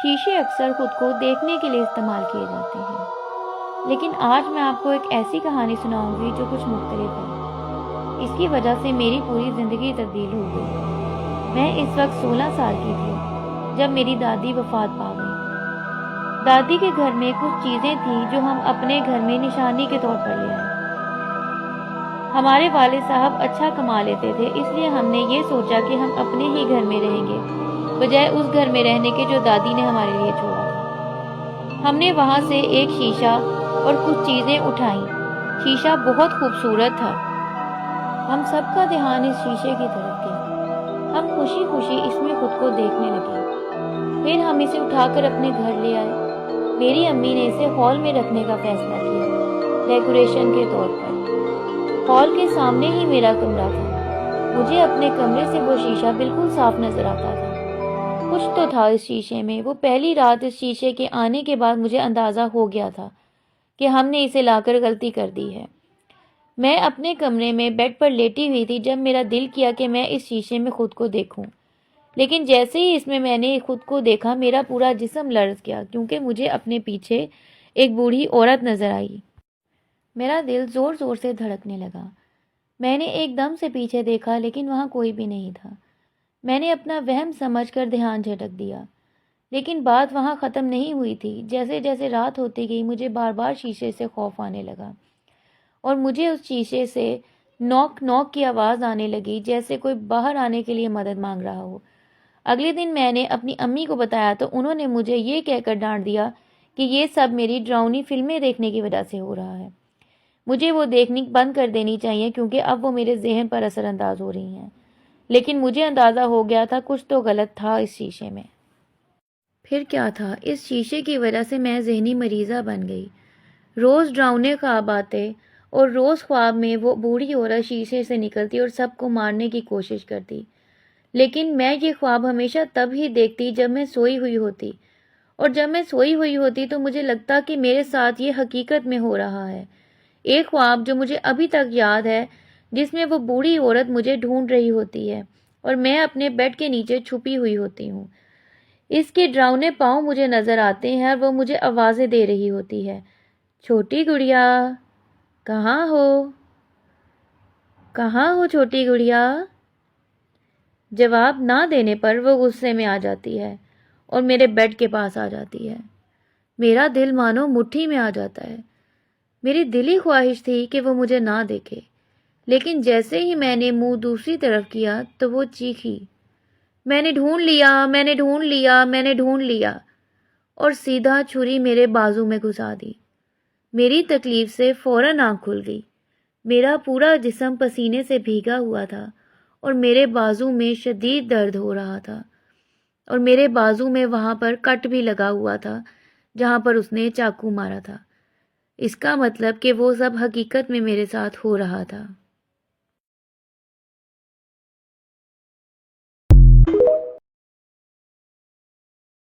شیشے اکثر خود کو دیکھنے کے لیے استعمال کیے جاتے ہیں، لیکن آج میں آپ کو ایک ایسی کہانی سناؤں گی جو کچھ مختلف ہے۔ اس کی وجہ سے میری پوری زندگی تبدیل ہو گئی۔ میں اس وقت 16 سال کی تھی جب میری دادی وفات پا گئی۔ دادی کے گھر میں کچھ چیزیں تھیں جو ہم اپنے گھر میں نشانی کے طور پر لے آئے۔ ہمارے والد صاحب اچھا کما لیتے تھے، اس لیے ہم نے یہ سوچا کہ ہم اپنے ہی گھر میں رہیں گے بجائے اس گھر میں رہنے کے جو دادی نے ہمارے لیے چھوڑا تھا۔ ہم نے وہاں سے ایک شیشہ اور کچھ چیزیں اٹھائیں۔ شیشہ بہت خوبصورت تھا۔ ہم سب کا دھیان اس شیشے کی طرف گیا۔ ہم خوشی خوشی اس میں خود کو دیکھنے لگے۔ پھر ہم اسے اٹھا کر اپنے گھر لے آئے۔ میری امی نے اسے ہال میں رکھنے کا فیصلہ کیا، ڈیکوریشن کے طور پر۔ ہال کے سامنے ہی میرا کمرہ تھا۔ مجھے اپنے کمرے سے وہ شیشہ بالکل صاف نظر آتا تھا۔ کچھ تو تھا اس شیشے میں۔ وہ پہلی رات اس شیشے کے آنے کے بعد مجھے اندازہ ہو گیا تھا کہ ہم نے اسے لا کر غلطی کر دی ہے۔ میں اپنے کمرے میں بیڈ پر لیٹی ہوئی تھی جب میرا دل کیا کہ میں اس شیشے میں خود کو دیکھوں، لیکن جیسے ہی اس میں نے خود کو دیکھا میرا پورا جسم لرز گیا، کیونکہ مجھے اپنے پیچھے ایک بوڑھی عورت نظر آئی۔ میرا دل زور زور سے دھڑکنے لگا۔ میں نے ایک دم سے پیچھے دیکھا لیکن وہاں کوئی بھی نہیں تھا۔ میں نے اپنا وہم سمجھ کر دھیان جھٹک دیا، لیکن بات وہاں ختم نہیں ہوئی تھی۔ جیسے جیسے رات ہوتی گئی مجھے بار بار شیشے سے خوف آنے لگا، اور مجھے اس شیشے سے نوک نوک کی آواز آنے لگی، جیسے کوئی باہر آنے کے لیے مدد مانگ رہا ہو۔ اگلے دن میں نے اپنی امی کو بتایا تو انہوں نے مجھے یہ کہہ کر ڈانٹ دیا کہ یہ سب میری ڈراؤنی فلمیں دیکھنے کی وجہ سے ہو رہا ہے۔ مجھے وہ دیکھنی بند کر دینی چاہیے کیونکہ اب وہ میرے ذہن پر اثر انداز ہو رہی ہیں۔ لیکن مجھے اندازہ ہو گیا تھا کچھ تو غلط تھا اس شیشے میں۔ پھر کیا تھا؟ اس شیشے کی وجہ سے میں ذہنی مریضہ بن گئی۔ روز ڈراؤنے خواب آتے اور روز خواب میں وہ بوڑھی عورت شیشے سے نکلتی اور سب کو مارنے کی کوشش کرتی، لیکن میں یہ خواب ہمیشہ تب ہی دیکھتی جب میں سوئی ہوئی ہوتی، اور جب میں سوئی ہوئی ہوتی تو مجھے لگتا کہ میرے ساتھ یہ حقیقت میں ہو رہا ہے۔ ایک خواب جو مجھے ابھی تک یاد ہے، جس میں وہ بوڑھی عورت مجھے ڈھونڈ رہی ہوتی ہے اور میں اپنے بیڈ کے نیچے چھپی ہوئی ہوتی ہوں۔ اس کے ڈراؤنے پاؤں مجھے نظر آتے ہیں اور وہ مجھے آوازیں دے رہی ہوتی ہے، چھوٹی گڑیا کہاں ہو؟ کہاں ہو چھوٹی گڑیا؟ جواب نہ دینے پر وہ غصے میں آ جاتی ہے اور میرے بیڈ کے پاس آ جاتی ہے۔ میرا دل مانو مٹھی میں آ جاتا ہے۔ میری دلی خواہش تھی کہ وہ مجھے نہ دیکھے، لیکن جیسے ہی میں نے منہ دوسری طرف کیا تو وہ چیخی، میں نے ڈھونڈ لیا، میں نے ڈھونڈ لیا، میں نے ڈھونڈ لیا، اور سیدھا چھری میرے بازو میں گھسا دی۔ میری تکلیف سے فوراً آنکھ کھل گئی۔ میرا پورا جسم پسینے سے بھیگا ہوا تھا اور میرے بازو میں شدید درد ہو رہا تھا، اور میرے بازو میں وہاں پر کٹ بھی لگا ہوا تھا جہاں پر اس نے چاقو مارا تھا۔ اس کا مطلب کہ وہ سب حقیقت میں میرے ساتھ ہو رہا تھا۔